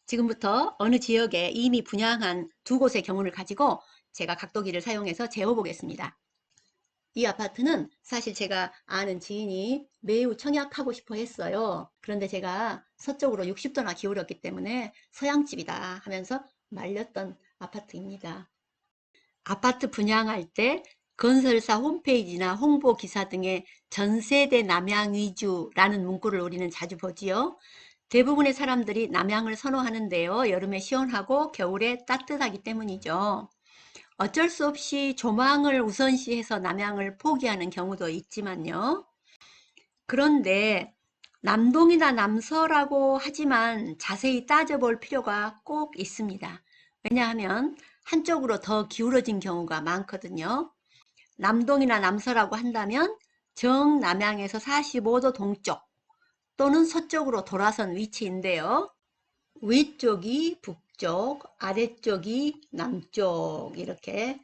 지금부터 어느 지역에 이미 분양한 두 곳의 경우를 가지고 제가 각도기를 사용해서 재어보겠습니다. 이 아파트는 사실 제가 아는 지인이 매우 청약하고 싶어 했어요. 그런데 제가 서쪽으로 60도나 기울였기 때문에 서양집이다 하면서 말렸던 아파트입니다. 아파트 분양할 때 건설사 홈페이지나 홍보 기사 등에 전세대 남양 위주라는 문구를 우리는 자주 보지요. 대부분의 사람들이 남양을 선호하는데요. 여름에 시원하고 겨울에 따뜻하기 때문이죠. 어쩔 수 없이 조망을 우선시해서 남양을 포기하는 경우도 있지만요. 그런데 남동이나 남서라고 하지만 자세히 따져볼 필요가 꼭 있습니다. 왜냐하면 한쪽으로 더 기울어진 경우가 많거든요. 남동이나 남서라고 한다면 정남향에서 45도 동쪽 또는 서쪽으로 돌아선 위치인데요. 위쪽이 북쪽, 아래쪽이 남쪽, 이렇게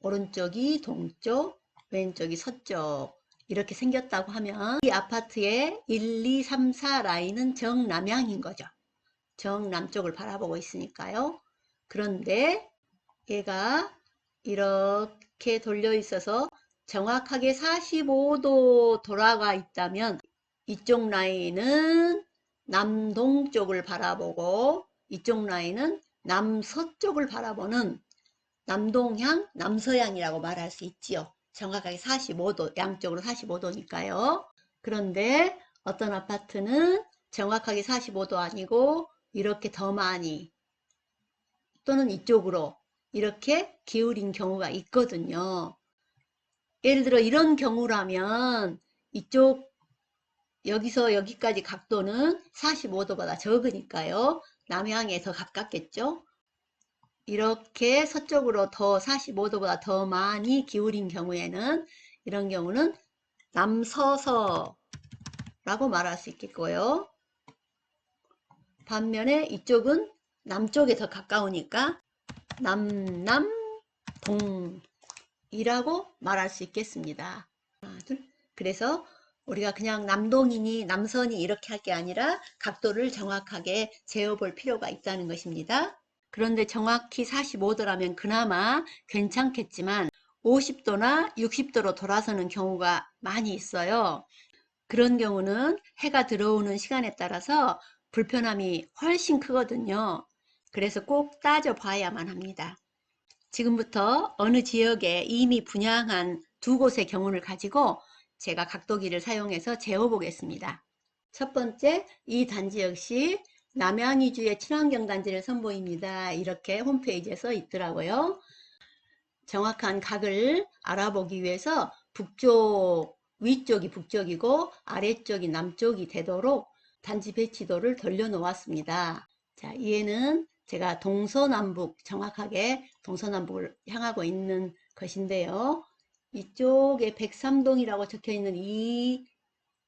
오른쪽이 동쪽, 왼쪽이 서쪽 이렇게 생겼다고 하면 이 아파트의 1, 2, 3, 4 라인은 정남향인 거죠. 정남쪽을 바라보고 있으니까요. 그런데 얘가 이렇게 돌려 있어서 정확하게 45도 돌아가 있다면 이쪽 라인은 남동쪽을 바라보고 이쪽 라인은 남서쪽을 바라보는 남동향, 남서향이라고 말할 수 있지요. 정확하게 45도, 양쪽으로 45도니까요. 그런데 어떤 아파트는 정확하게 45도 아니고 이렇게 더 많이 또는 이쪽으로 이렇게 기울인 경우가 있거든요. 예를 들어 이런 경우라면 이쪽 여기서 여기까지 각도는 45도보다 적으니까요. 남향에 더 가깝겠죠. 이렇게 서쪽으로 더 45도보다 더 많이 기울인 경우에는 이런 경우는 남서서라고 말할 수 있겠고요. 반면에 이쪽은 남쪽에 더 가까우니까 남남동이라고 말할 수 있겠습니다. 하나, 둘. 그래서 우리가 그냥 남동이니 남선이 이렇게 할 게 아니라 각도를 정확하게 재어볼 필요가 있다는 것입니다. 그런데 정확히 45도라면 그나마 괜찮겠지만 50도나 60도로 돌아서는 경우가 많이 있어요. 그런 경우는 해가 들어오는 시간에 따라서 불편함이 훨씬 크거든요. 그래서 꼭 따져봐야만 합니다. 지금부터 어느 지역에 이미 분양한 두 곳의 경우를 가지고 제가 각도기를 사용해서 재어보겠습니다. 첫 번째, 이 단지 역시 남양 위주의 친환경 단지를 선보입니다. 이렇게 홈페이지에 써 있더라고요. 정확한 각을 알아보기 위해서 북쪽, 위쪽이 북쪽이고 아래쪽이 남쪽이 되도록 단지 배치도를 돌려 놓았습니다. 자, 얘는 제가 동서남북, 정확하게 동서남북을 향하고 있는 것인데요. 이쪽에 103동이라고 적혀 있는 이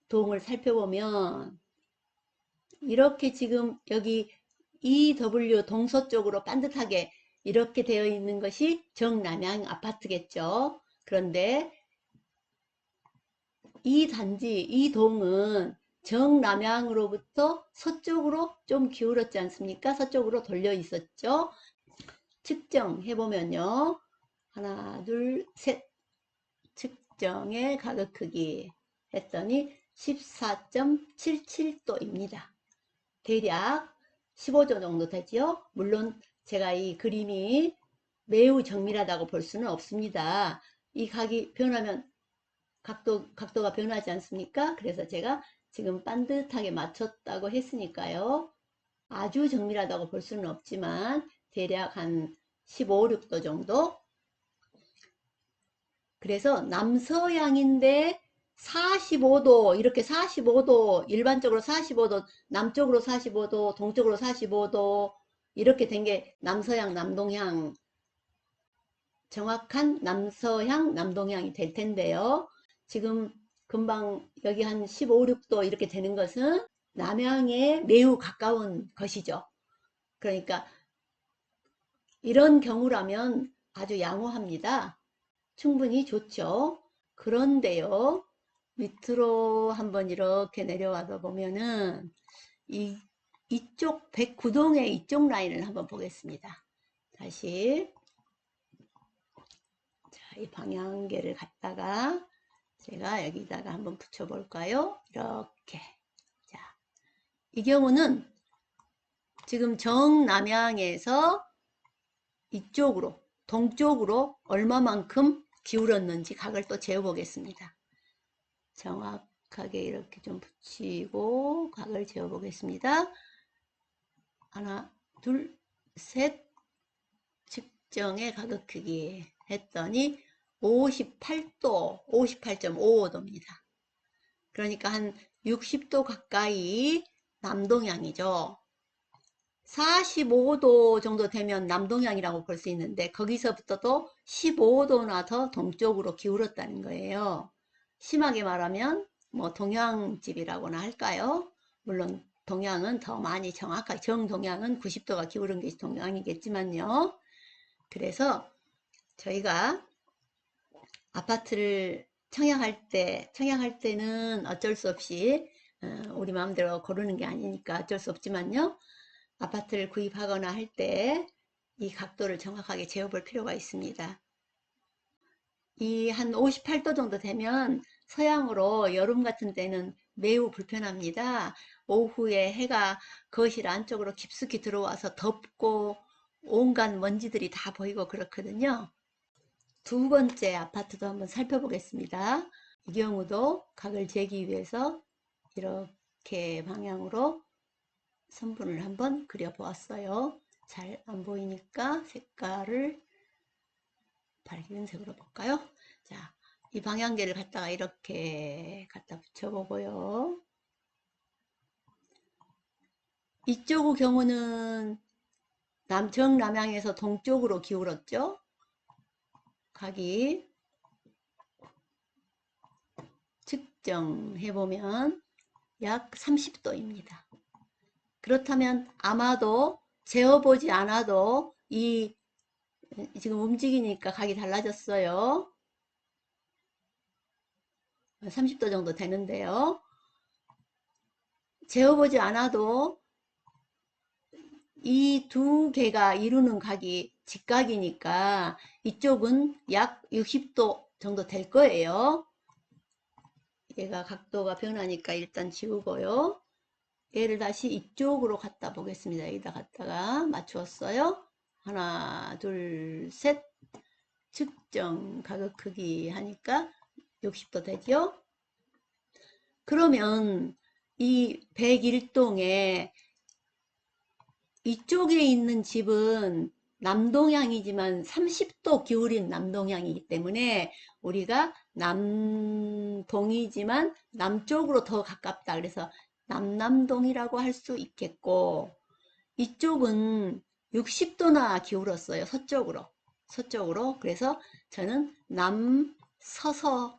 동을 살펴보면 이렇게 지금 여기 EW 동서쪽으로 반듯하게 이렇게 되어 있는 것이 정남향 아파트겠죠. 그런데 이 단지, 이 동은 정남향으로부터 서쪽으로 좀 기울었지 않습니까? 서쪽으로 돌려 있었죠. 측정해 보면요. 하나, 둘, 셋. 측정의 가격 크기 했더니 14.77도입니다. 대략 15도 정도 되지요. 물론 제가 이 그림이 매우 정밀하다고 볼 수는 없습니다. 이 각이 변하면 각도가 변하지 않습니까? 그래서 제가 지금 반듯하게 맞췄다고 했으니까요. 아주 정밀하다고 볼 수는 없지만 대략 한 15, 16도 정도. 그래서 남서향인데 45도, 이렇게 45도, 일반적으로 45도, 남쪽으로 45도, 동쪽으로 45도, 이렇게 된 게 남서향, 남동향, 정확한 남서향, 남동향이 될 텐데요. 지금 금방 여기 한 15, 16도 이렇게 되는 것은 남향에 매우 가까운 것이죠. 그러니까 이런 경우라면 아주 양호합니다. 충분히 좋죠. 그런데요, 밑으로 한번 이렇게 내려와서 보면은 이 이쪽 109동의 이쪽 라인을 한번 보겠습니다. 다시 자, 이 방향계를 갖다가 제가 여기다가 한번 붙여 볼까요? 이렇게. 자, 이 경우는 지금 정남향에서 이쪽으로 동쪽으로 얼마만큼 기울었는지 각을 또 재어 보겠습니다. 정확하게 이렇게 좀 붙이고 각을 재어 보겠습니다. 하나, 둘, 셋, 측정의 가격 크기 했더니 58도, 58.55도입니다. 그러니까 한 60도 가까이 남동향이죠. 45도 정도 되면 남동향이라고 볼 수 있는데 거기서부터도 15도나 더 동쪽으로 기울었다는 거예요. 심하게 말하면 뭐 동양집이라고나 할까요? 물론 동양은 더 많이 정확하게 정동양은 90도가 기울은 게 동양이겠지만요. 그래서 저희가 아파트를 청약할 때는 어쩔 수 없이 우리 마음대로 고르는 게 아니니까 어쩔 수 없지만요. 아파트를 구입하거나 할 때 이 각도를 정확하게 재어볼 필요가 있습니다. 이 한 58도 정도 되면 서양으로 여름 같은 때는 매우 불편합니다. 오후에 해가 거실 안쪽으로 깊숙이 들어와서 덥고 온갖 먼지들이 다 보이고 그렇거든요. 두 번째 아파트도 한번 살펴보겠습니다. 이 경우도 각을 재기 위해서 이렇게 방향으로 선분을 한번 그려보았어요. 잘 안 보이니까 색깔을 밝은 색으로 볼까요? 자, 이 방향계를 갖다가 이렇게 갖다 붙여보고요. 이쪽 경우는 정남향에서 동쪽으로 기울었죠. 각이 측정해보면 약 30도입니다. 그렇다면 아마도 재어보지 않아도 이 지금 움직이니까 각이 달라졌어요. 30도 정도 되는데요. 재어보지 않아도 이 두 개가 이루는 각이 직각이니까 이쪽은 약 60도 정도 될 거예요. 얘가 각도가 변하니까 일단 지우고요. 얘를 다시 이쪽으로 갖다 보겠습니다. 여기다 갖다가 맞추었어요. 하나, 둘, 셋. 측정 가격 크기 하니까 60도 되죠? 그러면 이 101동에 이쪽에 있는 집은 남동향이지만 30도 기울인 남동향이기 때문에 우리가 남동이지만 남쪽으로 더 가깝다. 그래서 남남동이라고 할 수 있겠고, 이쪽은 60도나 기울었어요. 서쪽으로. 그래서 저는 남서서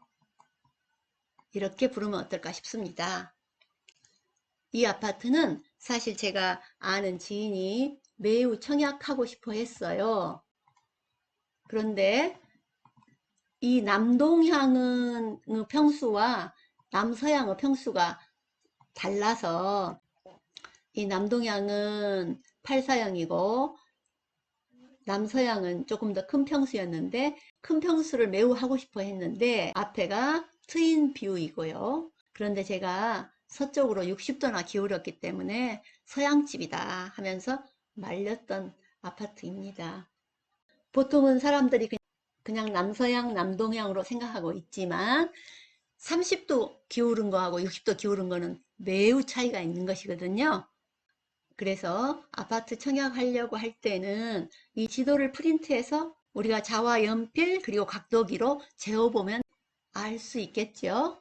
이렇게 부르면 어떨까 싶습니다. 이 아파트는 사실 제가 아는 지인이 매우 청약하고 싶어 했어요. 그런데 이 남동향은 평수와 남서향의 평수가 달라서 이 남동향은 8사형이고 남서향은 조금 더 큰 평수였는데 큰 평수를 매우 하고 싶어 했는데 앞에가 트윈 뷰이고요. 그런데 제가 서쪽으로 60도나 기울였기 때문에 서양집이다 하면서 말렸던 아파트입니다. 보통은 사람들이 그냥 남서향, 남동향으로 생각하고 있지만 30도 기울은 거하고 60도 기울은 거는 매우 차이가 있는 것이거든요. 그래서 아파트 청약하려고 할 때는 이 지도를 프린트해서 우리가 자와 연필 그리고 각도기로 재어보면 알 수 있겠죠.